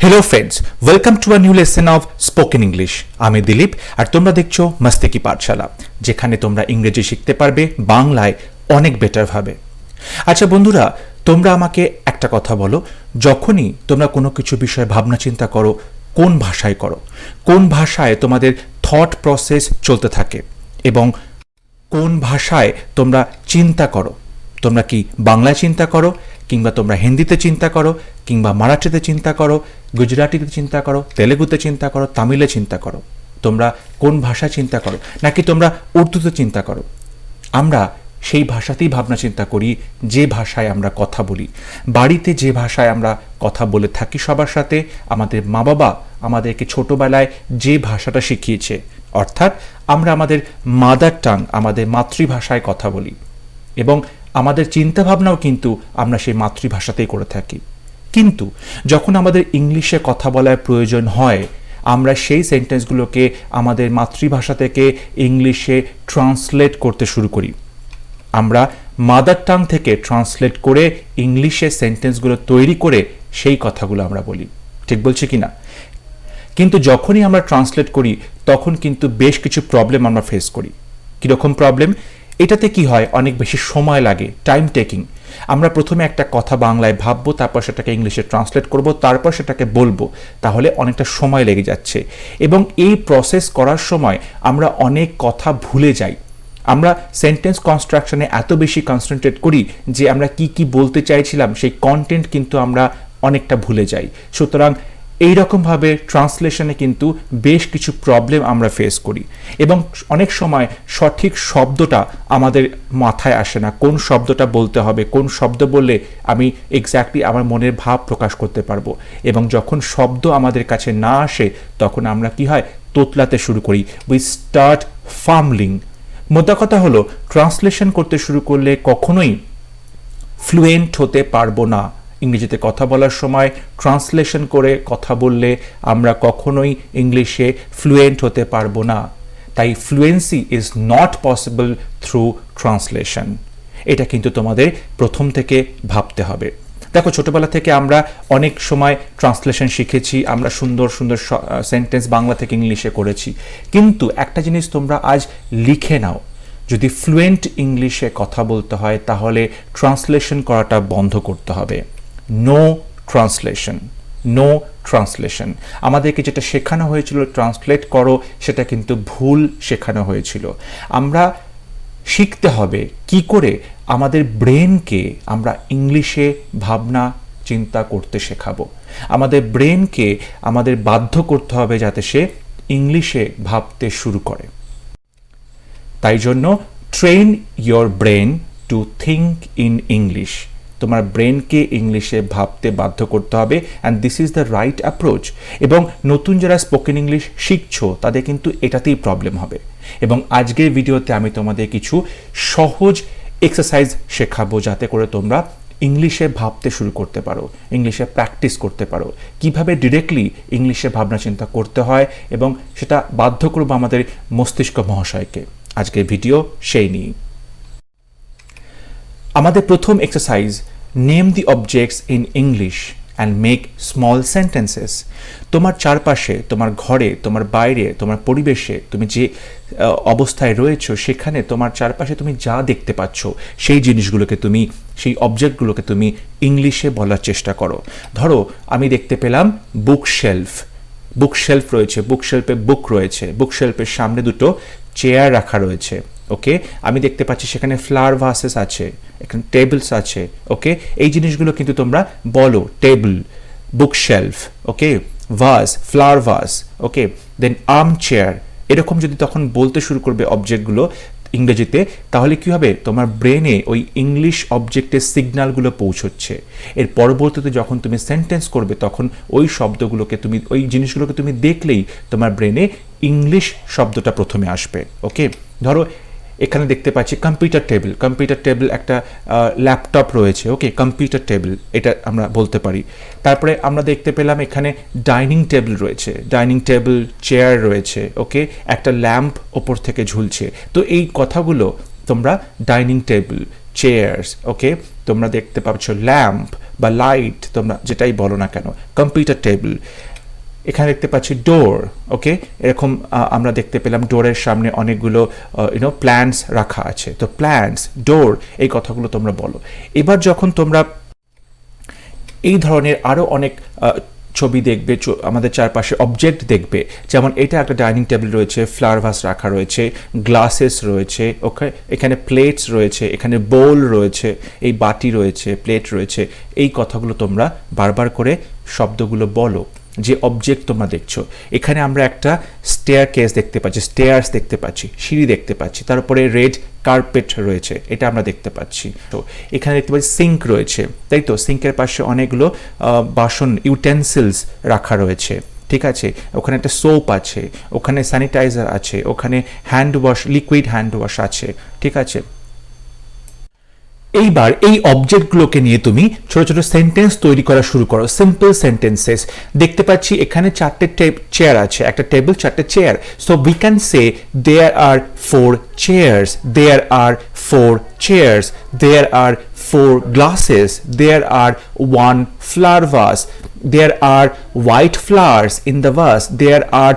Hello friends, welcome to a new lesson of spoken English. আমি দিলীপ, আর তোমরা দেখছো মস্তি কি পাঠশালা, যেখানে তোমরা ইংরেজি শিখতে পারবে বাংলায় অনেক বেটারভাবে। আচ্ছা বন্ধুরা, তোমরা আমাকে একটা কথা বলো, যখনই তোমরা কোনো কিছু বিষয়ে ভাবনা চিন্তা করো, কোন ভাষায় করো? কোন ভাষায় তোমাদের থট প্রসেস চলতে থাকে এবং কোন ভাষায় তোমরা চিন্তা করো? তোমরা কি বাংলায় চিন্তা করো, কিংবা তোমরা হিন্দিতে চিন্তা করো, কিংবা মারাঠিতে চিন্তা করো, গুজরাটিতে চিন্তা করো, তেলেগুতে চিন্তা করো, তামিলে চিন্তা করো? তোমরা কোন ভাষা চিন্তা করো? নাকি তোমরা উর্দুতে চিন্তা করো? আমরা সেই ভাষাতেই ভাবনা চিন্তা করি যে ভাষায় আমরা কথা বলি। বাড়িতে যে ভাষায় আমরা কথা বলে থাকি সবার সাথে, আমাদের মা বাবা আমাদেরকে ছোটবেলায় যে ভাষাটা শিখিয়েছে, অর্থাৎ আমরা আমাদের মাদার টাং, আমাদের মাতৃভাষায় কথা বলি এবং আমাদের চিন্তাভাবনাও কিন্তু আমরা সেই মাতৃভাষাতেই করে থাকি। কিন্তু যখন আমাদের ইংলিশে কথা বলার প্রয়োজন হয়, আমরা সেই সেন্টেন্সগুলোকে আমাদের মাতৃভাষা থেকে ইংলিশে ট্রান্সলেট করতে শুরু করি। আমরা মাদার টাং থেকে ট্রান্সলেট করে ইংলিশে সেন্টেন্সগুলো তৈরি করে সেই কথাগুলো আমরা বলি। ঠিক বলছি কি না? কিন্তু যখনই আমরা ট্রান্সলেট করি তখন কিন্তু বেশ কিছু প্রবলেম আমরা ফেস করি। কীরকম প্রবলেম? এটাতে কি হয়, অনেক বেশি সময় লাগে, টাইম টেকিং। আমরা প্রথমে একটা কথা বাংলায় ভাববো, তারপর সেটাকে ইংলিশে ট্রান্সলেট করব, তারপর সেটাকে বলবো, তাহলে অনেকটা সময় লেগে যাচ্ছে এবং এই প্রসেস করার সময় আমরা অনেক কথা ভুলে যাই। আমরা সেন্টেন্স কনস্ট্রাকশনে এত বেশি কনসেন্ট্রেট করি যে আমরা কি বলতে চাইছিলাম সেই কন্টেন্ট কিন্তু আমরা অনেকটা ভুলে যাই। সুতরাং এইরকমভাবে ট্রান্সলেশনে কিন্তু বেশ কিছু প্রবলেম আমরা ফেস করি এবং অনেক সময় সঠিক শব্দটা আমাদের মাথায় আসে না। কোন শব্দটা বলতে হবে, কোন শব্দ বললে আমি এক্স্যাক্টলি আমার মনের ভাব প্রকাশ করতে পারবো, এবং যখন শব্দ আমাদের কাছে না আসে তখন আমরা কি হয়, তোতলাতে শুরু করি। We start fumbling. মোদ্দা কথা হলো, ট্রান্সলেশন করতে শুরু করলে কখনোই ফ্লুয়েন্ট হতে পারবো না। ইংরেজিতে কথা বলার সময় ট্রান্সলেশন করে কথা বললে আমরা কখনোই ইংলিশে ফ্লুয়েন্ট হতে পারবো না। তাই fluency is not possible through translation. এটা কিন্তু তোমাদের প্রথম থেকে ভাবতে হবে। দেখো, ছোটবেলা থেকে আমরা অনেক সময় ট্রান্সলেশন শিখেছি, আমরা সুন্দর সুন্দর সেন্টেন্স বাংলা থেকে ইংলিশে করেছি, কিন্তু একটা জিনিস তোমরা আজ লিখে নাও, যদি ফ্লুয়েন্ট ইংলিশে কথা বলতে হয় তাহলে ট্রান্সলেশন করাটা বন্ধ করতে হবে। No translation, no translation. আমাদেরকে যেটা শেখানো হয়েছিল ট্রান্সলেট করো, সেটা কিন্তু ভুল শেখানো হয়েছিল। আমরা শিখতে হবে কি করে আমাদের ব্রেনকে আমরা ইংলিশে ভাবনা চিন্তা করতে শেখাবো। আমাদের ব্রেনকে আমাদের বাধ্য করতে হবে যাতে সে ইংলিশে ভাবতে শুরু করে। তাই জন্য train your brain to think in English. তোমার ব্রেনকে ইংলিশে ভাবতে বাধ্য করতে হবে, and this is the right approach. এবং নতুন যারা স্পোকেন ইংলিশ শিখছো তাদের কিন্তু এটাতেই প্রবলেম হবে। এবং আজকের ভিডিওতে আমি তোমাদের কিছু সহজ এক্সারসাইজ শেখাবো যাতে করে তোমরা ইংলিশে ভাবতে শুরু করতে পারো, ইংলিশে প্র্যাকটিস করতে পারো, কিভাবে ডিরেক্টলি ইংলিশে ভাবনা চিন্তা করতে হয়, এবং সেটা বাধ্য করবো আমাদের মস্তিষ্ক মহাশয়কে। আজকের ভিডিও সেই নিয়ে। আমাদের প্রথম exercise, name the objects in English and make small sentences. তোমার চারপাশে, তোমার ঘরে, তোমার বাইরে, তোমার পরিবেশে, তুমি যে অবস্থায় রয়েছো সেখানে তোমার চারপাশে তুমি যা দেখতে পাচ্ছ সেই জিনিসগুলোকে তুমি, সেই অবজেক্টগুলোকে তুমি ইংলিশে বলার চেষ্টা করো। ধরো, আমি দেখতে পেলাম বুকশেলফ। বুকশেলফ রয়েছে, বুকশেলফে বুক রয়েছে, বুকশেলফের সামনে দুটো চেয়ার রাখা রয়েছে। ওকে, আমি দেখতে পাচ্ছি সেখানে ফ্লাওয়ার ভাসেস আছে, এখানে টেবিলস আছে। ওকে, এই জিনিসগুলো কিন্তু তোমরা বলো, টেবিল, বুকশেলফ, ওকে, ভাস, ফ্লাওয়ার ভাস, ওকে, দেন আর্ম চেয়ার। এরকম যদি তখন বলতে শুরু করবে অবজেক্টগুলো ইংরেজিতে, তাহলে কি হবে, তোমার ব্রেনে ওই ইংলিশ অবজেক্টের সিগন্যালগুলো পৌঁছচ্ছে। এর পরবর্তীতে যখন তুমি সেন্টেন্স করবে তখন ওই শব্দগুলোকে তুমি, ওই জিনিসগুলোকে তুমি দেখলেই তোমার ব্রেনে ইংলিশ শব্দটা প্রথমে আসবে। ওকে, ধরো এখানে দেখতে পাচ্ছি কম্পিউটার টেবিল। কম্পিউটার টেবিল, একটা ল্যাপটপ রয়েছে। ওকে, কম্পিউটার টেবিল, এটা আমরা বলতে পারি। তারপরে আমরা দেখতে পেলাম এখানে ডাইনিং টেবিল রয়েছে, ডাইনিং টেবিল, চেয়ার রয়েছে। ওকে, একটা ল্যাম্প ওপর থেকে ঝুলছে। তো এই কথাগুলো তোমরা ডাইনিং টেবিল, চেয়ার্স, ওকে, তোমরা দেখতে পাচ্ছ ল্যাম্প বা লাইট, তোমরা যেটাই বলো না কেন, কম্পিউটার টেবিল। এখানে দেখতে পাচ্ছি ডোর, ওকে, এরকম আমরা দেখতে পেলাম ডোরের সামনে অনেকগুলো প্ল্যান্টস রাখা আছে। তো প্ল্যান্টস, ডোর, এই কথাগুলো তোমরা বলো। এবার যখন তোমরা এই ধরনের আরও অনেক ছবি দেখবে, আমাদের চারপাশে অবজেক্ট দেখবে, যেমন এটা একটা ডাইনিং টেবিল রয়েছে, ফ্লাওয়ার ভাস রাখা রয়েছে, গ্লাসেস রয়েছে, ওকে, এখানে প্লেটস রয়েছে, এখানে বোল রয়েছে, এই বাটি রয়েছে, প্লেট রয়েছে। এই কথাগুলো তোমরা বারবার করে শব্দগুলো বলো যে অবজেক্ট তোমরা দেখছো। এখানে আমরা একটা স্টেয়ার কেস দেখতে পাচ্ছি, স্টেয়ার্স দেখতে পাচ্ছি, সিঁড়ি দেখতে পাচ্ছি, তারপরে রেড কার্পেট রয়েছে, এটা আমরা দেখতে পাচ্ছি। তো এখানে দেখতে পাচ্ছি সিঙ্ক রয়েছে, তাই তো, সিঙ্কের পাশে অনেকগুলো বাসন, ইউটেন্সিলস রাখা রয়েছে, ঠিক আছে, ওখানে একটা সোপ আছে, ওখানে স্যানিটাইজার আছে, ওখানে hand wash, liquid hand wash আছে, ঠিক আছে। এইবার এই অবজেক্টগুলোকে নিয়ে তুমি ছোট ছোট সেন্টেন্স তৈরি করা শুরু করো, সিম্পল সেন্টেন্সেস। দেখতে পাচ্ছি এখানে 4টে চেয়ার আছে, একটা টেবিল, 4টে chair. So we can say there are 4 chairs, there are 4 chairs, there are 4 glasses, there are 1 flower vase, there are white flowers in the vase, there are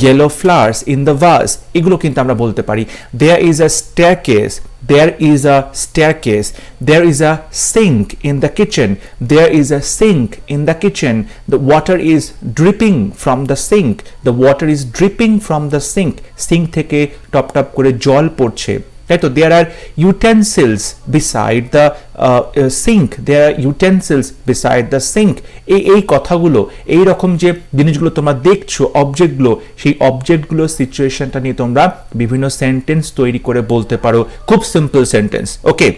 yellow flowers in the vase। এগুলো কিন্তু আমরা বলতে পারি। There is a staircase, there is a staircase, there is a sink in the kitchen, there is a sink in the kitchen, the water is dripping from the sink, the water is dripping from the sink, sink থেকে top top করে জল পড়ছে, তাই তো। there are utensils beside the sink, there are utensils beside the sink। এই কথাগুলো, এই রকম যে জিনিসগুলো তোমরা দেখছো, অবজেক্টগুলো, সেই অবজেক্টগুলো সিচুয়েশনটা নিয়ে তোমরা বিভিন্ন সেন্টেন্স তৈরি করে বলতে পারো, খুব সিম্পল সেন্টেন্স, ওকে।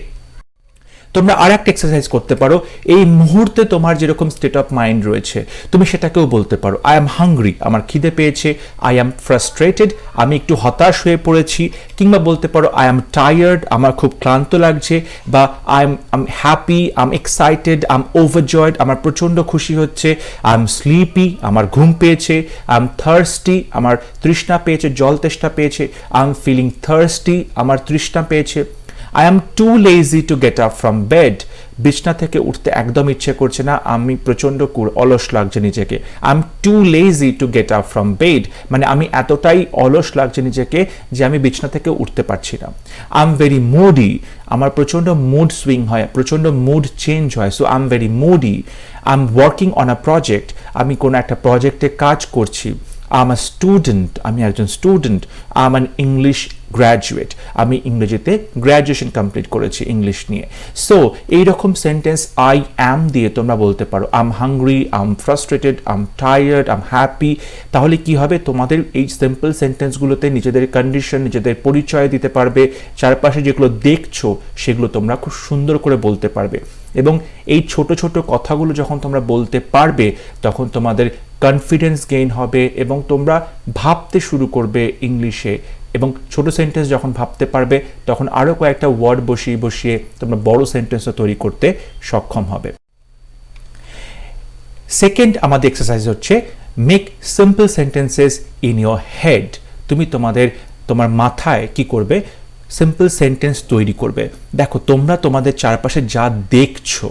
তোমরা আর একটা এক্সারসাইজ করতে পারো, এই মুহূর্তে তোমার যেরকম স্টেট অফ মাইন্ড রয়েছে তুমি সেটাকেও বলতে পারো। আই এম হাংরি, আমার খিদে পেয়েছে, আই এম ফ্রাস্ট্রেটেড, আমি একটু হতাশ হয়ে পড়েছি, কিংবা বলতে পারো আই এম টায়ার্ড, আমার খুব ক্লান্ত লাগছে, বা I am happy, I am excited, I am ওভারজয়েড, আমার প্রচণ্ড খুশি হচ্ছে, আই এম স্লিপি, আমার ঘুম পেয়েছে, আই এম থার্স্টি, আমার তৃষ্ণা পেয়েছে, জল তেষ্টা পেয়েছে, আই এম ফিলিং থার্স্টি, আমার তৃষ্ণা পেয়েছে। I am too lazy to get up from bed, বিছনা থেকে উঠতে একদম ইচ্ছে করছে না, আমি প্রচণ্ড অলস লাগছে নিজেকে। I am too lazy to get up from bed, মানে আমি এতটাই অলস লাগছে নিজেকে যে আমি বিছনা থেকে উঠতে পারছি না। আই এম ভেরি মুডি, আমার প্রচণ্ড মুড সুইং হয়, প্রচণ্ড মুড চেঞ্জ হয়, so I am very moody. I am working on a project, আমি কোনো একটা প্রজেক্টে কাজ করছি। আই এম আ স্টুডেন্ট, আমি একজন student. I am an English graduate, আমি ইংরেজিতে গ্র্যাজুয়েশন কমপ্লিট করেছি ইংলিশ নিয়ে। সো এইরকম সেন্টেন্স আই অ্যাম দিয়ে তোমরা বলতে পারো। I am hungry, I am frustrated, I am tired, I am happy. তাহলে কি হবে, তোমাদের এই সিম্পল সেন্টেন্সগুলোতে নিজেদের কন্ডিশন, নিজেদের পরিচয় দিতে পারবে, চারপাশে যেগুলো দেখছো সেগুলো তোমরা খুব সুন্দর করে বলতে পারবে। এবং এই ছোট ছোট কথাগুলো যখন তোমরা বলতে পারবে তখন তোমাদের কনফিডেন্স গেইন হবে এবং তোমরা ভাবতে শুরু করবে ইংলিশে। এবং ছোট সেন্টেন্স যখন ভাবতে পারবে তখন আরও কয়েকটা ওয়ার্ড বসিয়ে বসিয়ে তোমরা বড় সেন্টেন্সও তৈরি করতে সক্ষম হবে। সেকেন্ড আমাদের এক্সারসাইজ হচ্ছে make simple sentences in your head. তুমি তোমার মাথায় কি করবে, সিম্পল সেন্টেন্স তৈরি করবে। দেখো, তোমরা তোমাদের চারপাশে যা দেখছো,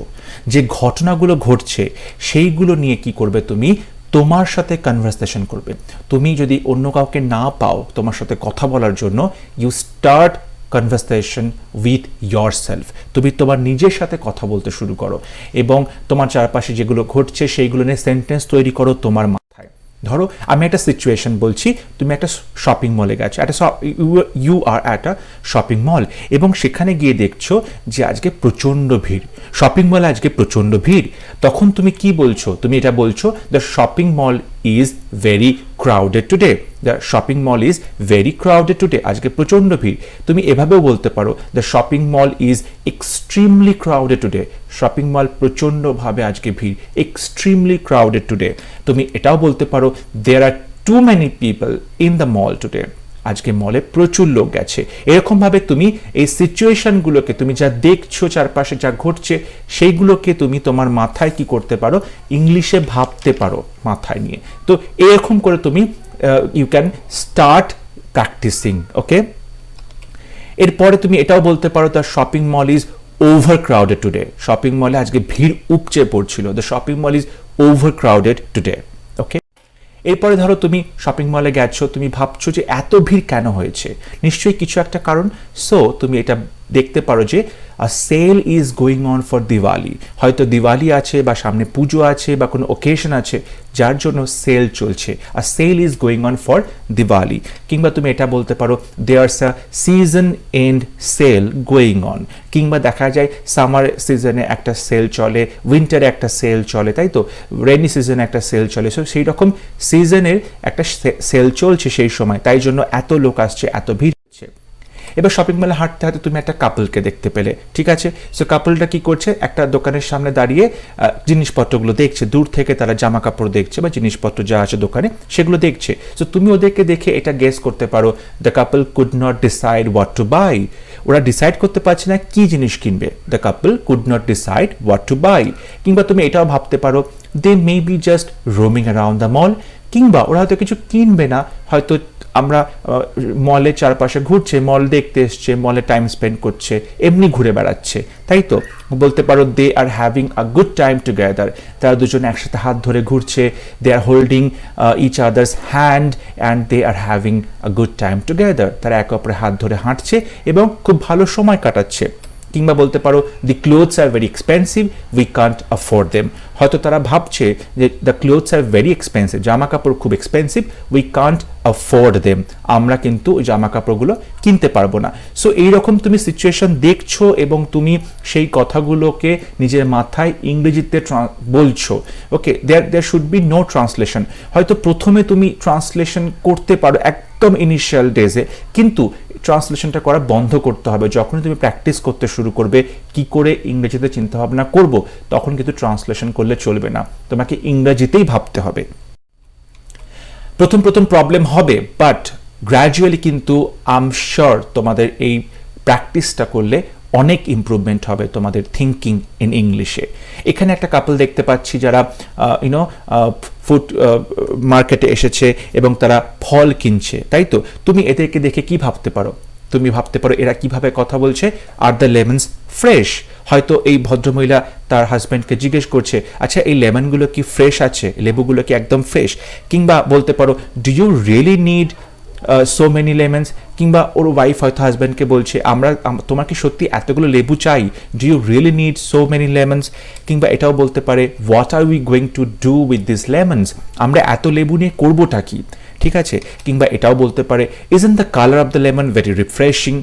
যে ঘটনাগুলো ঘটছে, সেইগুলো নিয়ে কি করবে, তুমি তোমার সাথে কনভারসেশন করবে। তুমি যদি অন্য কাউকে না পাও তোমার সাথে কথা বলার জন্য, you start conversation with yourself. তুমি তোমার নিজের সাথে কথা বলতে শুরু করো এবং তোমার চারপাশে যেগুলো ঘটছে সেইগুলো নিয়ে সেন্টেন্স তৈরি করো তোমার মাথায়। ধরো আমি একটা সিচুয়েশন বলছি, তুমি একটা শপিং মলে গেছো, you are at a shopping mall, এবং সেখানে গিয়ে দেখছো যে আজকে প্রচণ্ড ভিড়, শপিং মলে আজকে প্রচণ্ড ভিড়। তখন তুমি কি বলছো, তুমি এটা বলছো the shopping mall is very crowded today, the shopping mall is very crowded today, আজকে প্রচণ্ড ভিড়। তুমি এভাবেও বলতে পারো the shopping mall is extremely crowded today, shopping mall প্রচণ্ডভাবে আজকে ভিড়, এক্সট্রিমলি ক্রাউডেড টুডে। তুমি এটাও বলতে পারো there are too many people in the mall today, আজকে মলে প্রচুর লোক গেছে। এরকমভাবে তুমি এই সিচুয়েশনগুলোকে, তুমি যা দেখছো চারপাশে যা ঘটছে, সেইগুলোকে তুমি তোমার মাথায় কি করতে পারো, ইংলিশে ভাবতে পারো মাথায় নিয়ে। তো এরকম করে তুমি ইউ ক্যান স্টার্ট প্র্যাকটিসিং, ওকে। এরপরে তুমি এটাও বলতে পারো the shopping mall is overcrowded today. Shopping মলে আজকে ভিড় উপচে পড়ছিল. The shopping mall is overcrowded today. ওকে, এরপরে ধরো তুমি শপিং মলে গেছো, তুমি ভাবছো যে এত ভিড় কেন হয়েছে, নিশ্চয়ই কিছু একটা কারণ. সো তুমি এটা দেখতে পারো যে sale is going on for Diwali, হয়তো দিওয়ালি আছে বা সামনে পুজো আছে বা কোনো ওকেশন আছে যার জন্য সেল চলছে. আর sale is going on for Diwali. কিংবা তুমি এটা বলতে পারো there's a season end sale going on. কিংবা দেখা যায় সামার সিজনে একটা সেল চলে, উইন্টারে একটা সেল চলে, তাই তো, রেনি সিজনে একটা সেল চলে. সো সেই রকম সিজনের একটা সেল চলছে সেই সময়, তাই জন্য এত লোক আসছে, এত ভিড় হচ্ছে. এবার শপিং মলে হাঁটতে হাঁটতে তুমি একটা কাপলকে দেখতে পেলে, ঠিক আছে. সো কাপলটা কি করছে, একটা দোকানের সামনে দাঁড়িয়ে জিনিসপত্রগুলো দেখছে, দূর থেকে তারা জামা কাপড় দেখছে বা জিনিসপত্র যা আছে দোকানে সেগুলো দেখছে. সো তুমি ওদেরকে দেখে এটা গেস করতে পারো the couple could not decide what to buy. ওরা ডিসাইড করতে পারছে না কি জিনিস কিনবে. The couple could not decide what to buy. কিংবা তুমি এটাও ভাবতে পারো they may be just roaming around the mall. কিংবা ওরা হয়তো কিছু কিনবে না, হয়তো আমরা মলে চারপাশে ঘুরছে, মল দেখতে এসছে, মলে টাইম স্পেন্ড করছে, এমনি ঘুরে বেড়াচ্ছে, তাই তো. বলতে পারো they are having a good time together. তারা দুজন একসাথে হাত ধরে ঘুরছে, they are holding each other's hand and they are having a good time together. তারা একে অপরের হাত ধরে হাঁটছে এবং খুব ভালো সময় কাটাচ্ছে. কিংবা বলতে পারো the clothes are very expensive, we can't afford them. হয়তো তারা ভাবছে যে the clothes are very expensive, জামা কাপড় খুব expensive, we can't afford them, আমরা কিন্তু জামা কাপড়গুলো কিনতে পারবো না. সো এইরকম তুমি সিচুয়েশন দেখছো এবং তুমি সেই কথাগুলোকে নিজের মাথায় ইংরেজিতে বলছো. Okay, there should be no translation. হয়তো প্রথমে তুমি ট্রান্সলেশন করতে পারো একদম ইনিশিয়াল ডেজে, কিন্তু ট্রান্সলেশনটা করা বন্ধ করতে হবে. যখন তুমি প্র্যাকটিস করতে শুরু করবে কি করে ইংরেজিতে চিন্তাভাবনা করব, তখন কিন্তু ট্রান্সলেশন করলে চলবে না, তোমাকে ইংরেজিতেই ভাবতে হবে. প্রথম প্রথম প্রবলেম হবে, বাট গ্র্যাজুয়ালি কিন্তু আই এম শিওর তোমাদের এই প্র্যাকটিসটা করলে অনেক ইমপ্রুভমেন্ট হবে তোমাদের থিঙ্কিং ইন ইংলিশে. এখানে একটা কাপল দেখতে পাচ্ছি যারা ফুড মার্কেটে এসেছে এবং তারা ফল কিনছে, তাই তো. তুমি এদেরকে দেখে কি ভাবতে পারো, তুমি ভাবতে পারো এরা কিভাবে কথা বলছে, আর দ্য লেমনস ফ্রেশ. হয়তো এই ভদ্রমহিলা তার হাজব্যান্ডকে জিজ্ঞেস করছে আচ্ছা এই লেমনগুলো কি ফ্রেশ আছে, লেবুগুলো কি একদম ফ্রেশ. কিংবা বলতে পারো do you really need so many lemons. কিংবা ওর ওয়াইফ হয়তো হাজব্যান্ডকে বলছে তোমার কি সত্যি এতগুলো লেবু চাই, do you really need so many lemons. কিংবা এটাও বলতে পারে what are we going to do with this lemons, আমরা এত লেবু নিয়ে করবোটা কি, ঠিক আছে. কিংবা এটাও বলতে পারে isn't the colour of the lemon very refreshing.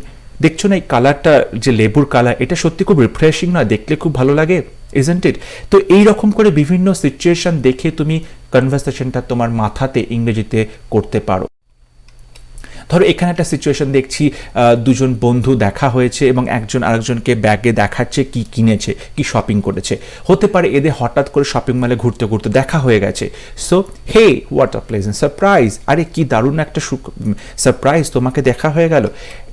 দেখছো না এই কালারটা, যে লেবুর কালার, এটা সত্যি খুব রিফ্রেশিং না, দেখলে খুব ভালো লাগে, ইজন্ট ইট. তো এইরকম করে বিভিন্ন সিচুয়েশন দেখে তুমি কনভারসেশনটা তোমার মাথাতে ইংরেজিতে করতে পারো. ধরো এখানে একটা সিচুয়েশন দেখছি, দুজন বন্ধু দেখা হয়েছে এবং একজন আরেকজনকে ব্যাগে দেখাচ্ছে কি কিনেছে, কি শপিং করেছে. হতে পারে এদের হঠাৎ করে শপিং মলে ঘুরতে ঘুরতে দেখা হয়ে গেছে. So hey what a pleasant surprise, আরে কি দারুণ একটা সারপ্রাইজ, তোমাকে দেখা হয়ে গেল.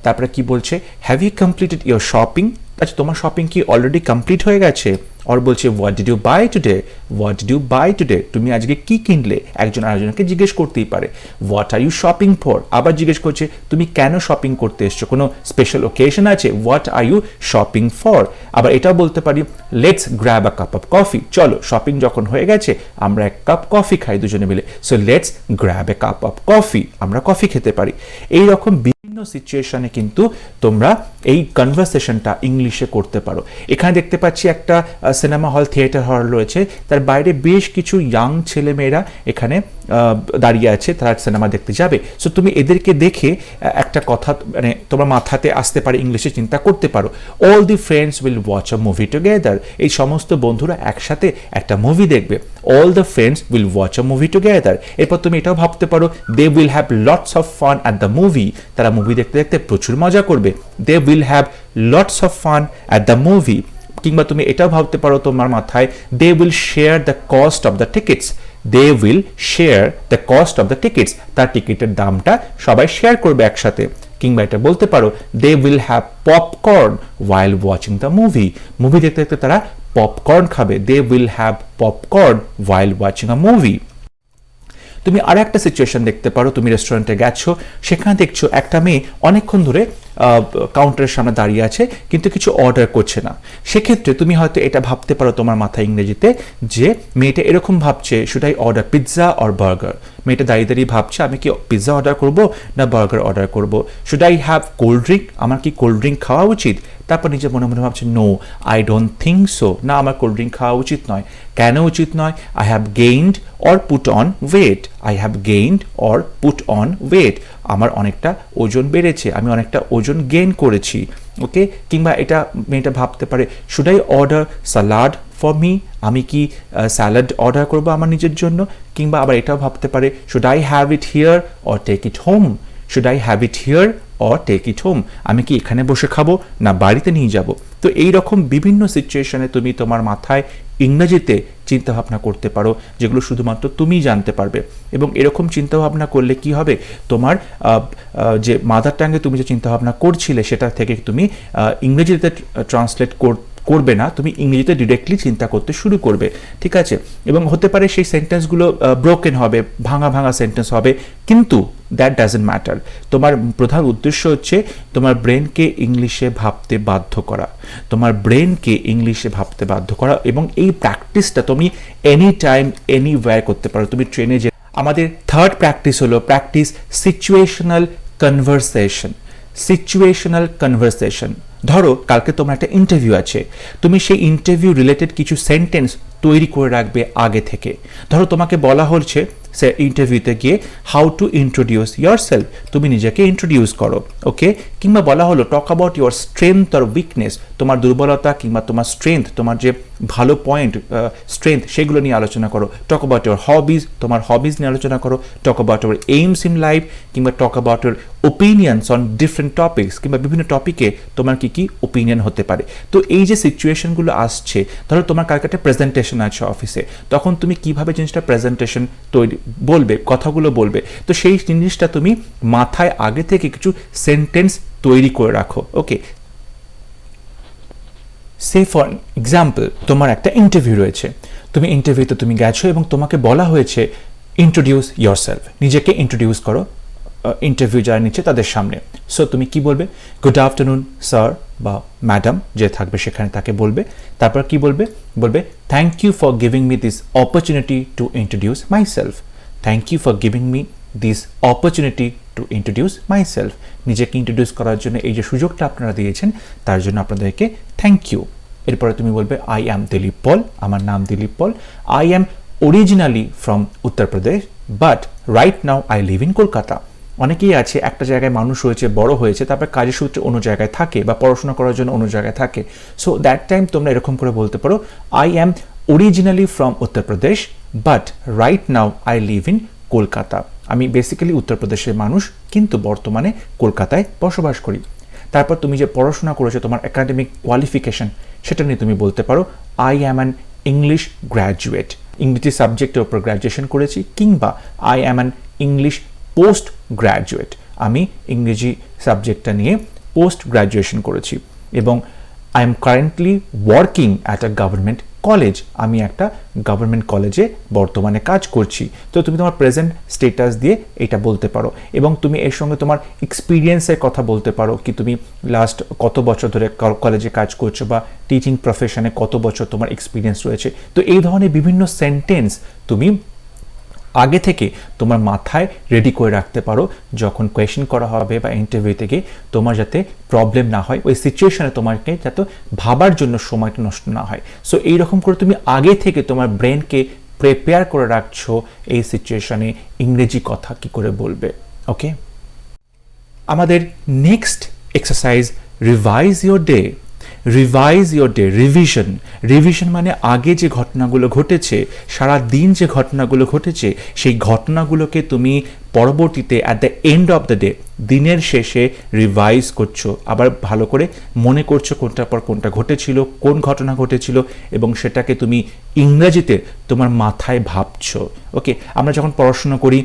তারপরে কি বলছে, have you completed your shopping. আচ্ছা তোমার শপিং কি অলরেডি কমপ্লিট হয়ে গেছে. আর বলছে what did you buy today, what did you buy today, তুমি আজকে কি কিনলে. একজন আরেকজনকে জিজ্ঞেস করতেই পারে what are you shopping for. আবার জিজ্ঞেস করছে তুমি কেন শপিং করতে এসছো, কোনো স্পেশাল ওকেশন আছে, what are you shopping for. আবার এটাও বলতে পারি let's grab a cup of coffee, চলো শপিং যখন হয়ে গেছে আমরা এক কাপ কফি খাই দুজনে মিলে. So let's grab A cup of coffee, আমরা কফি খেতে পারি. এইরকম বিভিন্ন সিচুয়েশনে কিন্তু তোমরা এই কনভারসেশনটা ইংলিশে করতে পারো. এখানে দেখতে পাচ্ছি একটা সিনেমা হল, থিয়েটার হল রয়েছে, তার বাইরে বেশ কিছু ইয়াং ছেলেমেয়েরা এখানে দাঁড়িয়ে আছে, তারা সিনেমা দেখতে যাবে. সো তুমি এদেরকে দেখে একটা কথা মানে তোমার মাথাতে আসতে পারে, ইংলিশে চিন্তা করতে পারো all the friends will watch a movie together. এই সমস্ত বন্ধুরা একসাথে একটা মুভি দেখবে, all the friends will watch a movie together. এরপর তুমি এটাও ভাবতে পারো they will have lots of fun at the movie, তারা মুভি দেখতে দেখতে প্রচুর মজা করবে, they will have lots of fun at the movie. কিংবা তুমি এটাও ভাবতে পারো তোমার মাথায় they will share the cost of the tickets, they will share the cost of the tickets, তার টিকিটের দামটা সবাই শেয়ার করবে একসাথে. কিংবা এটা বলতে পারো they will have popcorn while watching the movie, movie দেখতে দেখতে তারা পপকর্ন খাবে, they will have popcorn while watching a movie. তুমি আর একটা সিচুয়েশন দেখতে পারো, তুমি রেস্টুরেন্টে গেছো, সেখানে দেখছো একটা মেয়ে অনেকক্ষণ ধরে কাউন্টারের সামনে দাঁড়িয়ে আছে কিন্তু কিছু অর্ডার করছে না, সেক্ষেত্রে তুমি হয়তো এটা ভাবতে পারো তোমার মাথায় ইংরেজিতে যে মেয়েটা এরকম ভাবছে, should I order pizza or burger? মেয়েটা দাঁড়িয়ে দাঁড়িয়ে ভাবছে আমি কি পিৎজা অর্ডার করব না বার্গার অর্ডার করব? Should I have cold drink? আমার কি কোল্ড ড্রিঙ্ক খাওয়া উচিত? তারপর নিজে মনে মনে ভাবছে no I don't think so, না আমার কোল্ড ড্রিঙ্ক খাওয়া উচিত নয়। কেন উচিত নয়? I have gained or put on weight, I have gained or put on weight, আমার অনেকটা ওজন বেড়েছে, আমি অনেকটা ওজন গেইন করেছি। ওকে, কিংবা এটা মেয়েটা ভাবতে পারে should I order salad for me? আমি কি স্যালাড অর্ডার করবো আমার নিজের জন্য? কিংবা আবার এটাও ভাবতে পারে should I have it here or take it home? Should I have it here or take it home? আমি কি এখানে বসে খাবো না বাড়িতে নিয়ে যাব? তো এই রকম বিভিন্ন সিচুয়েশনে তুমি তোমার মাথায় ইংরেজিতে চিন্তাভাবনা করতে পারো, যেগুলো শুধুমাত্র তুমি জানতে পারবে। এবং এরকম চিন্তাভাবনা করলে কি হবে, তোমার যে মাদার টাঙ্গে তুমি যে চিন্তাভাবনা করছিলে সেটা থেকে তুমি ইংরেজিতে ট্রান্সলেট করবে না, তুমি ইংরেজিতে ডিরেক্টলি চিন্তা করতে শুরু করবে। ঠিক আছে, এবং হতে পারে সেই সেন্টেন্সগুলো ব্রোকেন হবে, ভাঙা ভাঙা সেন্টেন্স হবে, কিন্তু দ্যাট ডাজন্ট ম্যাটার। তোমার প্রধান উদ্দেশ্য হচ্ছে তোমার ব্রেনকে ইংলিশে ভাবতে বাধ্য করা, তোমার ব্রেনকে ইংলিশে ভাবতে বাধ্য করা। এবং এই প্র্যাকটিসটা তুমি এনি টাইম এনিওয়্যার করতে পারো। তুমি ট্রেনে যে আমাদের থার্ড প্র্যাকটিস হলো practice situational conversation. Situational conversation, ধরো কালকে তোমার একটা ইন্টারভিউ আছে, তুমি সেই ইন্টারভিউ রিলেটেড কিছু সেন্টেন্স তৈরি করে রাখবে আগে থেকে। ধরো তোমাকে বলা হচ্ছে সে ইন্টারভিউতে গিয়ে how to introduce your self, তুমি নিজেকে ইন্ট্রোডিউস করো। ওকে, কিংবা বলা হলো টক about your strength or weakness, তোমার দুর্বলতা কিংবা তোমার স্ট্রেংথ, তোমার যে ভালো পয়েন্ট স্ট্রেংথ সেগুলো নিয়ে আলোচনা করো। টক অ্যাবাউট ইয়োর হবিজ, তোমার হবিজ নিয়ে আলোচনা করো। Talk about your aims in life, কিংবা talk about your opinions on different topics, কিংবা বিভিন্ন টপিকে তোমার কি কি ওপিনিয়ন হতে পারে। তো এই যে সিচুয়েশনগুলো আসছে, ধরো তোমার কালকে একটা প্রেজেন্টেশন আছে অফিসে, তখন তুমি কিভাবে জিনিসটা প্রেজেন্টেশন তৈরি বলবে, কথাগুলো বলবে, তো সেই জিনিসটা তুমি মাথায় আগে থেকে কিছু সেন্টেন্স তৈরি করে রাখো। ওকে, সে ফর এক্সাম্পল তোমার একটা ইন্টারভিউ রয়েছে, তুমি ইন্টারভিউতে তুমি গেছো এবং তোমাকে বলা হয়েছে ইন্ট্রোডিউস ইয়োরসেলফ, নিজেকে ইন্ট্রোডিউস করো ইন্টারভিউ যারা নিচ্ছে তাদের সামনে। সো তুমি কি বলবে? গুড আফটারনুন স্যার বা ম্যাডাম যে থাকবে সেখানে তাকে বলবে। তারপর কি বলবে? বলবে thank you for giving me this opportunity to introduce myself. Thank you for giving me this opportunity to introduce myself. নিজেকে ইন্ট্রোডিউস করার জন্য এই যে সুযোগটা আপনারা দিয়েছেন তার জন্য আপনাদেরকে থ্যাংক ইউ। এরপরে তুমি বলবে আই অ্যাম দিলীপ পল, আমার নাম Dilip Paul. I am originally from Uttar Pradesh but right now I live in Kolkata. অনেকেই আছে একটা জায়গায় মানুষ হয়েছে, বড় হয়েছে, তারপর কাজের সূত্রে অন্য জায়গায় থাকে বা পড়াশোনা করার জন্য অন্য জায়গায় থাকে। সো দ্যাট টাইম তোমরা এরকম করে বলতে পারো I am originally from Uttar Pradesh but right now I live in Kolkata. আমি বেসিক্যালি উত্তরপ্রদেশের মানুষ কিন্তু বর্তমানে কলকাতায় বসবাস করি। তারপর তুমি যে পড়াশোনা করেছো, তোমার একাডেমিক কোয়ালিফিকেশন, সেটা নিয়ে তুমি বলতে পারো I am an English graduate, ইংরেজি সাবজেক্টের উপর গ্র্যাজুয়েশন করেছি। কিংবা I am an English post graduate, আমি ইংরেজি সাবজেক্টটা নিয়ে পোস্ট গ্র্যাজুয়েশন করেছি। এবং I am currently working at a government college, আমি একটা গভর্নমেন্ট কলেজে বর্তমানে কাজ করছি। তো তুমি তোমার প্রেজেন্ট স্টেটাস দিয়ে এটা বলতে পারো। এবং তুমি এর সঙ্গে তোমার এক্সপিরিয়েন্সের কথা বলতে পারো, কি তুমি লাস্ট কত বছর ধরে কলেজে কাজ করছো বা টিচিং প্রফেশনে কত বছর তোমার এক্সপিরিয়েন্স রয়েছে। তো এই ধরনের বিভিন্ন সেন্টেন্স তুমি আগে থেকে তোমার মাথায় রেডি করে রাখতে পারো, যখন কোয়েশ্চেন করা হবে বা ইন্টারভিউ থেকে তোমার যাতে প্রবলেম না হয়, ওই সিচুয়েশনে তোমাকে যাতে ভাবার জন্য সময়টা নষ্ট না হয়। সো এইরকম করে তুমি আগে থেকে তোমার ব্রেনকে প্রিপেয়ার করে রাখছো এই সিচুয়েশনে ইংরেজি কথা কি করে বলবে। ওকে, আমাদের next exercise revise your day. Revise your day, revision. Revision মানে আগে যে ঘটনাগুলো ঘটেছে, সারা দিন যে ঘটনাগুলো ঘটেছে, সেই ঘটনাগুলোকে তুমি পরবর্তীতে at the end of the day, দিনের শেষে রিভাইজ করছো, আবার ভালো করে মনে করছো কোনটার পর কোনটা ঘটেছিল, কোন ঘটনা ঘটেছিল, এবং সেটাকে তুমি ইংরেজিতে তোমার মাথায় ভাবছো। ওকে, আমরা যখন পড়াশোনা করি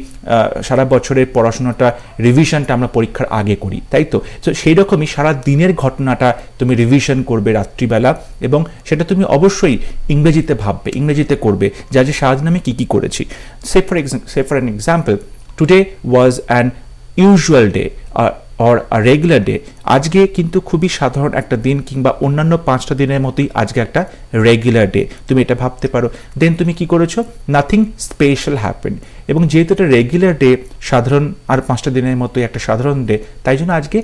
সারা বছরের পড়াশোনাটা রিভিশনটা আমরা পরীক্ষার আগে করি, তাই তো? তো সেই রকমই সারা দিনের ঘটনাটা তুমি রিভিশন করবে রাত্রিবেলা, এবং সেটা তুমি অবশ্যই ইংরেজিতে ভাববে, ইংরেজিতে করবে, যা যে সারাদিন আমি কী কী করেছি। Say for an example, today was an usual day. Or a regular day, আজকে কিন্তু খুবই সাধারণ একটা দিন কিংবা অন্যান্য 5টা দিনের মতোই আজকে একটা রেগুলার ডে, তুমি এটা ভাবতে পারো। দেন তুমি কি করেছো, নাথিং স্পেশাল হ্যাপেন, এবং যেহেতু এটা রেগুলার ডে, সাধারণ আর 5টা দিনের মতোই একটা সাধারণ ডে, তাই জন্য আজকে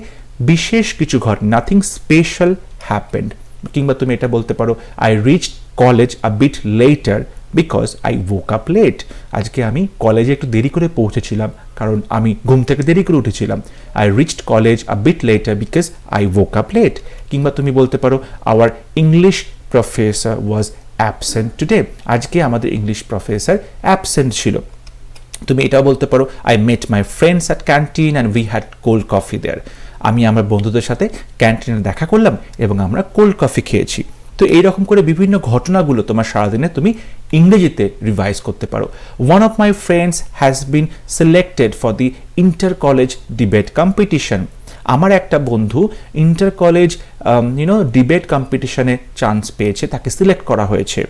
বিশেষ কিছু ঘটে, নাথিং স্পেশাল হ্যাপেন্ড। কিংবা তুমি এটা বলতে পারো, I reached college a bit later because I woke up late, আজকে আমি কলেজে একটু দেরি করে পৌঁছেছিলাম কারণ আমি ঘুম থেকে দেরি করে উঠেছিলাম। I reached college a bit later because I woke up late। কিংবা তুমি বলতে পারো, our English professor was absent today, আজকে আমাদের ইংলিশ প্রফেসর অ্যাবসেন্ট ছিল। তুমি এটাও বলতে পারো, I met my friends at canteen and we had cold coffee there, আমি আমার বন্ধুদের সাথে ক্যান্টিনে দেখা করলাম এবং আমরা কোল্ড কফি খেয়েছি। তো এইরকম করে বিভিন্ন ঘটনাগুলো তোমার সারাদিনে তুমি ইংরেজিতে রিভাইজ করতে পারো। One of my friends has been selected for the inter college debate competition, আমার একটা বন্ধু ইন্টার কলেজ ডিবেট কম্পিটিশনে চান্স পেয়েছে, তাকে সিলেক্ট করা হয়েছে।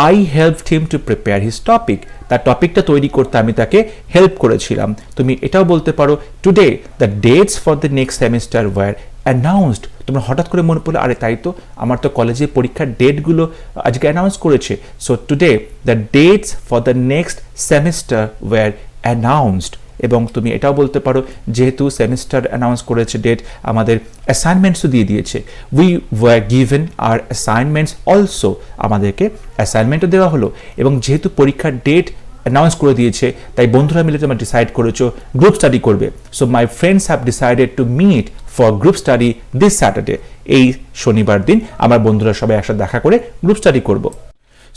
I helped him to prepare his topic, তার টপিকটা তৈরি করতে আমি তাকে হেল্প করেছিলাম। তুমি এটাও বলতে পারো, today the dates for the next semester were announced, তোমার হঠাৎ করে মনে পড়লো, আরে তাই তো, আমার তো কলেজে পরীক্ষার ডেটগুলো আজকে অ্যানাউন্স করেছে। So today the dates for the next semester were announced. এবং তুমি এটাও বলতে পারো, যেহেতু সেমিস্টার অ্যানাউন্স করেছে ডেট, আমাদের অ্যাসাইনমেন্টসও দিয়ে দিয়েছে, we were given our assignments also, আমাদেরকে অ্যাসাইনমেন্টও দেওয়া হলো। এবং যেহেতু পরীক্ষার ডেট অ্যানাউন্স করে দিয়েছে, তাই বন্ধুরা মিলে তোমরা ডিসাইড করেছো গ্রুপ স্টাডি করবে। So my friends have decided to meet for group study this Saturday, এই শনিবার দিন আমার বন্ধুরা সবাই একসাথে দেখা করে গ্রুপ স্টাডি করবো।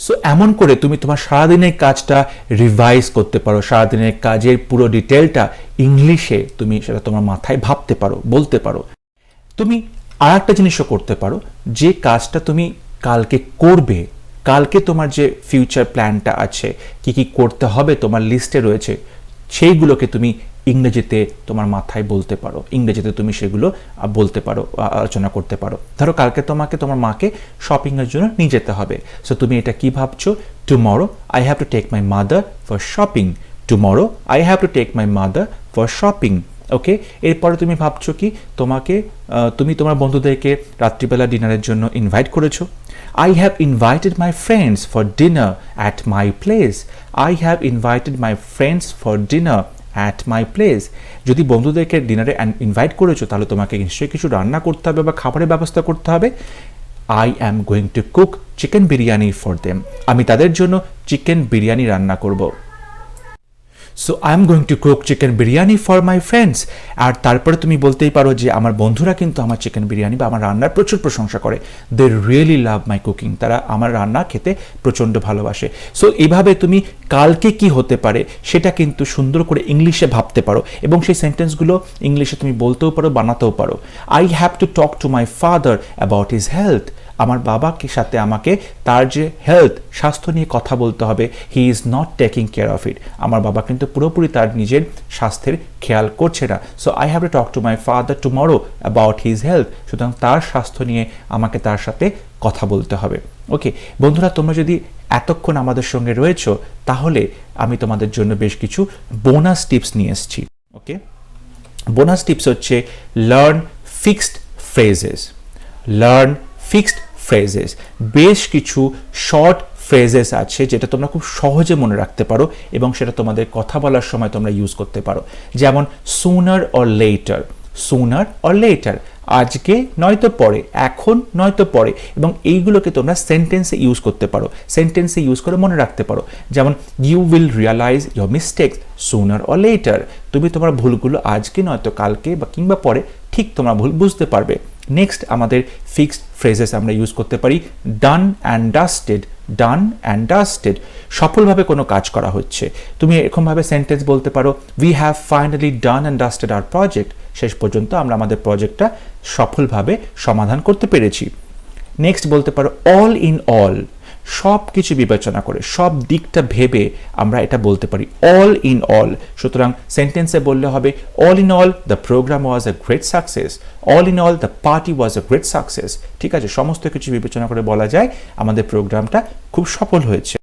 সো এমন করে তুমি তোমার সারাদিনের কাজটা রিভাইজ করতে পারো, সারাদিনের কাজের পুরো ডিটেলটা ইংলিশে তুমি সেটা তোমার মাথায় ভাবতে পারো, বলতে পারো। তুমি আর একটা জিনিসও করতে পারো, যে কাজটা তুমি কালকে করবে, কালকে তোমার যে ফিউচার প্ল্যানটা আছে, কি কি করতে হবে তোমার লিস্টে রয়েছে, সেইগুলোকে তুমি ইংরেজিতে তোমার মাথায় বলতে পারো, ইংরেজিতে তুমি সেগুলো বলতে পারো, আলোচনা করতে পারো। ধরো কালকে তোমাকে তোমার মাকে শপিংয়ের জন্য নিয়ে যেতে হবে, সো তুমি এটা কি ভাবছো, tomorrow I have to take my mother for shopping, tomorrow I have to take my mother for shopping. Okay, এরপরে তুমি ভাবছো কি, তুমি তোমার বন্ধুদেরকে রাত্রিবেলা ডিনারের জন্য ইনভাইট করেছো। I have invited my friends for dinner at my place. I have invited my friends for dinner at my place. যদি বন্ধুদেরকে ডিনারে ইনভাইট করেছো, তাহলে তোমাকে নিশ্চয়ই কিছু রান্না করতে হবে বা খাবারের ব্যবস্থা করতে হবে। I am going to cook chicken biryani for them. আমি তাদের জন্য চিকেন বিরিয়ানি রান্না করব। So I am going to cook chicken biryani for my friends. আর তারপরে তুমি বলতেই পারো যে আমার বন্ধুরা কিন্তু আমার চিকেন বিরিয়ানি বা আমার রান্নার প্রচুর প্রশংসা করে, they really love my cooking, তারা আমার রান্না খেতে প্রচণ্ড ভালোবাসে। সো এইভাবে তুমি কালকে কি হতে পারে সেটা কিন্তু সুন্দর করে ইংলিশে ভাবতে পারো, এবং সেই সেন্টেন্সগুলো ইংলিশে তুমি বলতেও পারো, বানাতেও পারো। I have to talk to my father about his health, আমার বাবাকে সাথে আমাকে তার যে হেলথ, স্বাস্থ্য নিয়ে কথা বলতে হবে। He is not taking care of it, আমার বাবা কিন্তু পুরোপুরি তার নিজের স্বাস্থ্যের খেয়াল করছে না। So I have to talk to my father tomorrow about his health, সুতরাং তার স্বাস্থ্য নিয়ে আমাকে তার সাথে কথা বলতে হবে। ওকে বন্ধুরা, তোমরা যদি এতক্ষণ আমাদের সঙ্গে রয়েছো, তাহলে আমি তোমাদের জন্য বেশ কিছু বোনাস টিপস নিয়ে এসেছি। ওকে, বোনাস টিপস হচ্ছে learn fixed phrases, learn fixed phrases. বেশ কিছু শর্ট ফ্রেজেস আছে যেটা তোমরা খুব সহজে মনে রাখতে পারো এবং সেটা তোমাদের কথা বলার সময় তোমরা ইউজ করতে পারো। যেমন সুনার অর লেটার, সুনার অর লেটার, আজকে নয়তো পরে, এখন নয়তো পরে, এবং এইগুলোকে তোমরা সেন্টেন্সে ইউজ করতে পারো, সেন্টেন্সে ইউজ করে মনে রাখতে পারো। যেমন you will realise your mistakes sooner or later, তুমি তোমার ভুলগুলো আজকে নয়তো কালকে বা কিংবা পরে ঠিক তোমরা ভুল বুঝতে পারবে। নেক্সট আমাদের ফিক্সড ফ্রেজেস আমরা ইউজ করতে পারি ডান and dusted, done and dusted, সফলভাবে কোনো কাজ করা হচ্ছে। তুমি এরকমভাবে সেন্টেন্স বলতে পারো we have finally done and dusted our project, শেষ পর্যন্ত আমরা আমাদের প্রজেক্টটা সফলভাবে সমাধান করতে পেরেছি। নেক্সট বলতে পারো অল ইন অল, সব কিছু বিবেচনা করে, সব দিকটা ভেবে আমরা এটা বলতে পারি অল ইন অল। সুতরাং সেন্টেন্সে বললে হবে all in all the programme was a great success, all in all the party was a great success. ঠিক আছে, সমস্ত কিছু বিবেচনা করে বলা যায় আমাদের প্রোগ্রামটা খুব সফল হয়েছে।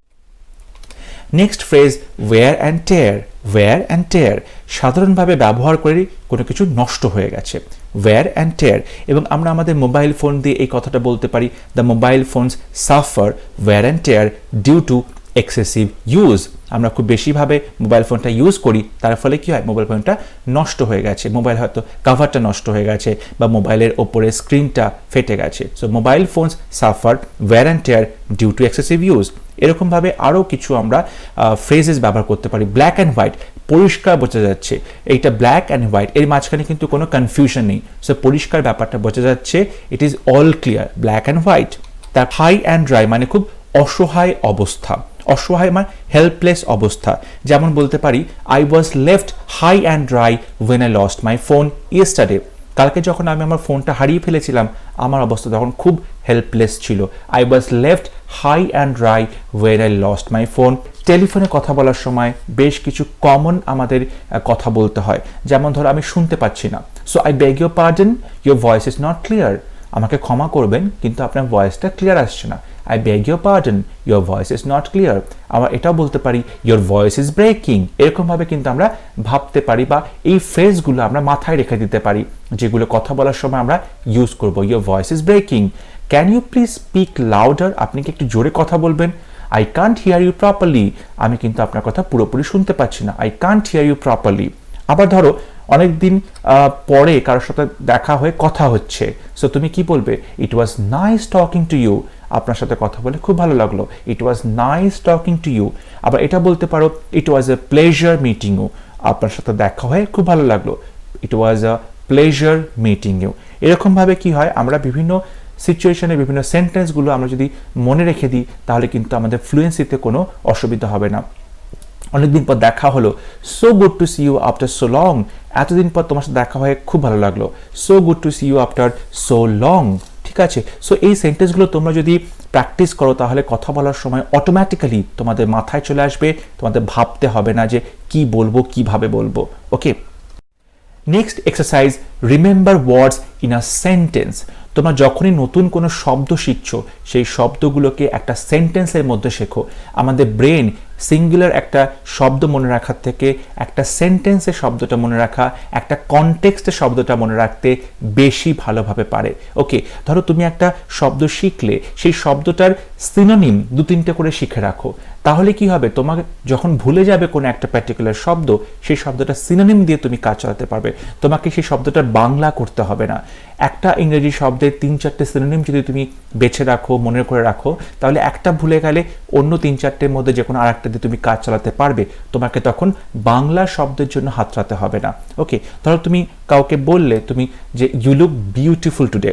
Next phrase wear and tear. Wear and tear সাধারণভাবে ব্যবহার করে কোনো কিছু নষ্ট হয়ে গেছে, ওয়্যার অ্যান্ড টেয়ার। এবং আমরা আমাদের মোবাইল ফোন দিয়ে এই কথাটা বলতে পারি, the mobile phones suffer wear and tear due to excessive use. আমরা খুব বেশিভাবে মোবাইল ফোনটা ইউজ করি, তার ফলে কি হয়, মোবাইল ফোনটা নষ্ট হয়ে গেছে, মোবাইল হয়তো কাভারটা নষ্ট হয়ে গেছে বা মোবাইলের ওপরে স্ক্রিনটা ফেটে গেছে। So mobile phones suffer wear and tear due to excessive use. এরকমভাবে আরও কিছু আমরা ফ্রেজেস ব্যবহার করতে পারি। ব্ল্যাক অ্যান্ড হোয়াইট, পরিষ্কার বোঝা যাচ্ছে, এইটা ব্ল্যাক অ্যান্ড হোয়াইট, এর মাঝখানে কিন্তু কোনো কনফিউশন নেই। সো পরিষ্কার ব্যাপারটা বোঝা যাচ্ছে, it is all clear, black and white. তার হাই অ্যান্ড ড্রাই মানে খুব অসহায় অবস্থা, অসহায় মানে হেল্পলেস অবস্থা। যেমন বলতে পারি, I was left high and dry when I lost my phone yesterday. কালকে যখন আমি আমার ফোনটা হারিয়ে ফেলেছিলাম, আমার অবস্থা তখন খুব হেল্পলেস ছিল। I was left high and dry when I lost my phone. টেলিফোনে কথা বলার সময় বেশ কিছু কমন আমাদের কথা বলতে হয়। যেমন ধরো, আমি শুনতে পাচ্ছি না, so I beg your pardon, your voice is not clear. আমাকে ক্ষমা করবেন, কিন্তু আপনার ভয়েসটা ক্লিয়ার আসছে না। I beg your pardon, your voice is not clear. আমরা এটাও বলতে পারি, your voice is breaking. এরকমভাবে কিন্তু আমরা ভাবতে পারি বা এই ফ্রেজগুলো আমরা মাথায় রেখে দিতে পারি, যেগুলো কথা বলার সময় আমরা ইউজ করব। your voice is breaking. Can you please speak louder? আপনি কি একটু জোরে কথা বলবেন? I can't hear you properly. আমি কিন্তু আপনার কথা পুরোপুরি শুনতে পাচ্ছি না। I can't hear you properly. আবার ধরো, অনেকদিন পরে কারোর সাথে দেখা হয়ে কথা হচ্ছে, সো তুমি কি বলবে? It was nice talking to you. আপনার সাথে কথা বলে খুব ভালো লাগলো, it was nice talking to you. আবার এটা বলতে পারো, it was a pleasure meeting you. আপনার সাথে দেখা হয়ে খুব ভালো লাগলো, it was a pleasure meeting you. এরকমভাবে কি হয়, আমরা বিভিন্ন সিচুয়েশনে বিভিন্ন সেন্টেন্সগুলো আমরা যদি মনে রেখে দিই, তাহলে কিন্তু আমাদের ফ্লুয়েন্সিতে কোনো অসুবিধা হবে না। অনেকদিন পর দেখা হলো, so good to see you after so long. এতদিন পর তোমার সাথে দেখা হয়ে খুব ভালো লাগলো, so good to see you after so long. ঠিক আছে, সো এই সেন্টেন্সগুলো তোমরা যদি প্র্যাকটিস করো, তাহলে কথা বলার সময় অটোমেটিক্যালি তোমাদের মাথায় চলে আসবে, তোমাদের ভাবতে হবে না যে কি বলবো, কিভাবে বলবো। Okay, next exercise, remember words in a sentence. তোমরা যখনই নতুন কোনো শব্দ শিখছো, সেই শব্দগুলোকে একটা সেন্টেন্সের মধ্যে শেখো। আমাদের ব্রেন সিঙ্গুলার একটা শব্দ মনে রাখার থেকে একটা সেন্টেন্সের শব্দটা মনে রাখা, একটা কনটেক্সটের শব্দটা মনে রাখতে বেশি ভালোভাবে পারে। ওকে, ধরো তুমি একটা শব্দ শিখলে, সেই শব্দটার সিনোনিম 2-3টে করে শিখে রাখো। তাহলে কি হবে, তোমাকে যখন ভুলে যাবে কোনো একটা পার্টিকুলার শব্দ, সেই শব্দটা সিনোনিম দিয়ে তুমি কাজ চালাতে পারবে। তোমাকে সেই শব্দটার বাংলা করতে হবে না। একটা ইংরেজি শব্দের 3-4টে সিনোনিম যদি তুমি বেছে রাখো, মনে করে রাখো, তাহলে একটা ভুলে গেলে অন্য 3-4টের মধ্যে যে কোনো আরেকটা দিয়ে তুমি কাজ চালাতে পারবে। তোমাকে তখন বাংলা শব্দের জন্য হাতড়াতে হবে না। ওকে, ধরো তুমি কাউকে বললে তুমি যে ইউ লুক বিউটিফুল টুডে,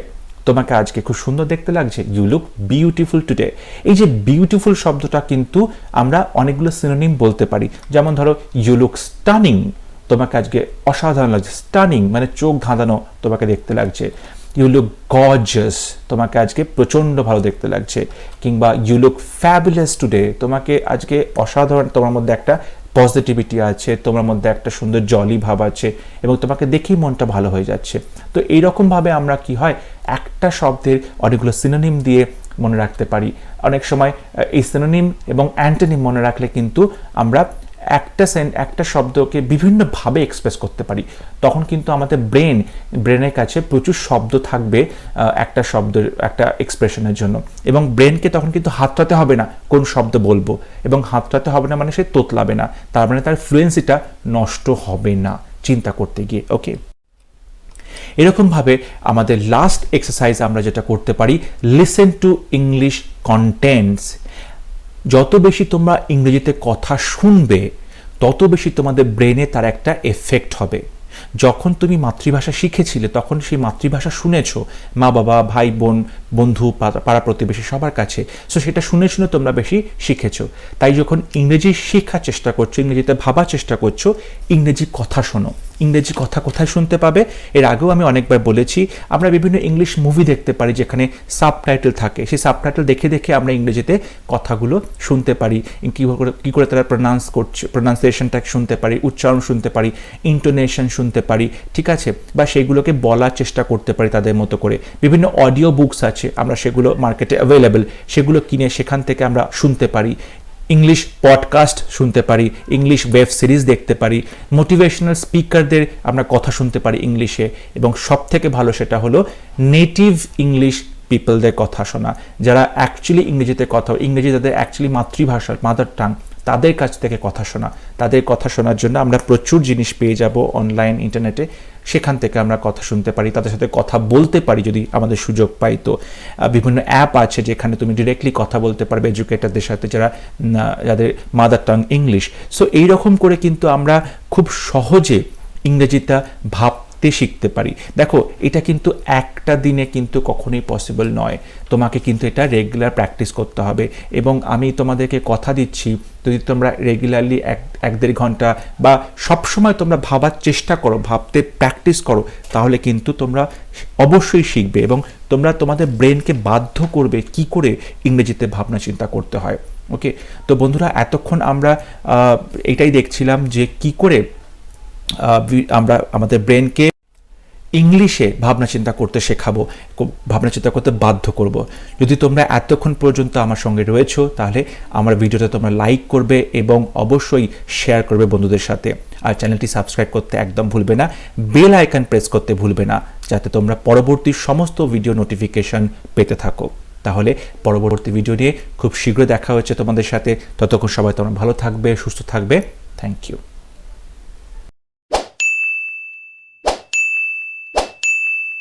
তোমাকে আজকে খুব সুন্দর দেখতে লাগছে, ইউ লুক বিউটিফুল টুডে। এই যে বিউটিফুল শব্দটা কিন্তু আমরা অনেকগুলো সিনোনিম বলতে পারি। যেমন ধরো, ইউ লুক স্টানিং, তোমাকে আজকে অসাধারণ লাগছে, স্টানিং মানে চোখ ধাঁধানো তোমাকে দেখতে লাগছে। ইউ লুক গর্জিয়াস, তোমাকে আজকে প্রচণ্ড ভালো দেখতে লাগছে। কিংবা ইউ লুক ফ্যাবুলাস টুডে, তোমাকে আজকে অসাধারণ, তোমার মধ্যে একটা পজিটিভিটি আছে, তোমার মধ্যে একটা সুন্দর জলি ভাব আছে এবং তোমাকে দেখেই মনটা ভালো হয়ে যাচ্ছে। তো এইরকমভাবে আমরা কি হয়, একটা শব্দের অনেকগুলো সিনোনিম দিয়ে মনে রাখতে পারি। অনেক সময় এই সিনোনিম এবং অ্যান্টোনিম মনে রাখলে কিন্তু আমরা একটা শব্দকে বিভিন্নভাবে এক্সপ্রেস করতে পারি। তখন কিন্তু আমাদের ব্রেনের কাছে প্রচুর শব্দ থাকবে একটা শব্দের, একটা এক্সপ্রেশনের জন্য। এবং ব্রেনকে তখন কিন্তু হাতড়াতে হবে না কোন শব্দ বলবো, এবং হাতড়াতে হবে না মানে সে তোতলাবে না, তার মানে তার ফ্লুয়েন্সিটা নষ্ট হবে না চিন্তা করতে গিয়ে। ওকে, এরকমভাবে আমাদের লাস্ট এক্সারসাইজ আমরা যেটা করতে পারি, লিসেন টু ইংলিশ কন্টেন্টস। যত বেশি তোমরা ইংরেজিতে কথা শুনবে, তত বেশি তোমাদের ব্রেনে তার একটা এফেক্ট হবে। যখন তুমি মাতৃভাষা শিখেছিলে, তখন সেই মাতৃভাষা শুনেছো মা বাবা, ভাই বোন, বন্ধু, পাড়া প্রতিবেশী সবার কাছে, সো সেটা শুনে শুনে তোমরা বেশি শিখেছো। তাই যখন ইংরেজি শেখার চেষ্টা করছো, ইংরেজিতে ভাবার চেষ্টা করছো, ইংরেজি কথা শোনো। ইংরেজি কথা কোথায় শুনতে পাবে? এর আগেও আমি অনেকবার বলেছি, আমরা বিভিন্ন ইংলিশ মুভি দেখতে পারি যেখানে সাবটাইটেল থাকে। সেই সাবটাইটেল দেখে দেখে আমরা ইংরেজিতে কথাগুলো শুনতে পারি, কী করে তারা প্রোনাউন্সিয়েশনটা শুনতে পারি, উচ্চারণ শুনতে পারি, ইন্টোনেশন শুনতে পারি, ঠিক আছে, বা সেইগুলোকে বলার চেষ্টা করতে পারি তাদের মতো করে। বিভিন্ন অডিও বুকস আছে, আমরা সেগুলো মার্কেটে অ্যাভেলেবেল, সেগুলো কিনে সেখান থেকে আমরা শুনতে পারি। ইংলিশ পডকাস্ট শুনতে পারি, ইংলিশ ওয়েব সিরিজ দেখতে পারি, মোটিভেশনাল স্পিকারদের আমরা কথা শুনতে পারি ইংলিশে, এবং সব থেকে ভালো সেটা হলো নেটিভ ইংলিশ পিপলদের কথা শোনা, যারা অ্যাকচুয়ালি ইংরেজি তাদের অ্যাকচুয়ালি মাতৃভাষা, মাদার টাং, তাদের কাছ থেকে কথা শোনা। তাদের কথা শোনার জন্য আমরা প্রচুর জিনিস পেয়ে যাব অনলাইন ইন্টারনেটে, সেখান থেকে আমরা কথা শুনতে পারি, তাদের সাথে কথা বলতে পারি যদি আমাদের সুযোগ পাই। তো বিভিন্ন অ্যাপ আছে যেখানে তুমি ডিরেক্টলি কথা বলতে পারবে এডুকেটরদের সাথে যাদের মাদার টাং ইংলিশ। সো এইরকম করে কিন্তু আমরা খুব সহজে ইংরেজিটা শিখতে পারি। দেখো, এটা কিন্তু একটা দিনে কিন্তু কখনোই পসিবল নয়, তোমাকে কিন্তু এটা রেগুলার প্র্যাকটিস করতে হবে। এবং আমি তোমাদেরকে কথা দিচ্ছি, যদি তোমরা রেগুলারলি 1-1.5 ঘন্টা বা সবসময় তোমরা ভাবার চেষ্টা করো, ভাবতে প্র্যাকটিস করো, তাহলে কিন্তু তোমরা অবশ্যই শিখবে এবং তোমরা তোমাদের ব্রেনকে বাধ্য করবে কি করে ইংরেজিতে ভাবনা চিন্তা করতে হয়। ওকে, তো বন্ধুরা, এতক্ষণ আমরা এটাই দেখছিলাম যে কি করে আমরা আমাদের ব্রেনকে ইংলিশে ভাবনা চিন্তা করতে শেখাবো, ভাবনা চিন্তা করতে বাধ্য করব। যদি তোমরা এতক্ষণ পর্যন্ত আমার সঙ্গে রয়েছো, তাহলে আমার ভিডিওটা তোমরা লাইক করবে এবং অবশ্যই শেয়ার করবে বন্ধুদের সাথে। আর চ্যানেলটি সাবস্ক্রাইব করতে একদম ভুলবে না, বেল আইকন প্রেস করতে ভুলবে না, যাতে তোমরা পরবর্তী সমস্ত ভিডিও নোটিফিকেশন পেতে থাকো। তাহলে পরবর্তী ভিডিও নিয়ে খুব শীঘ্রই দেখা হচ্ছে তোমাদের সাথে। ততক্ষণ সবাই তোমরা ভালো থাকবে, সুস্থ থাকবে। Thank you.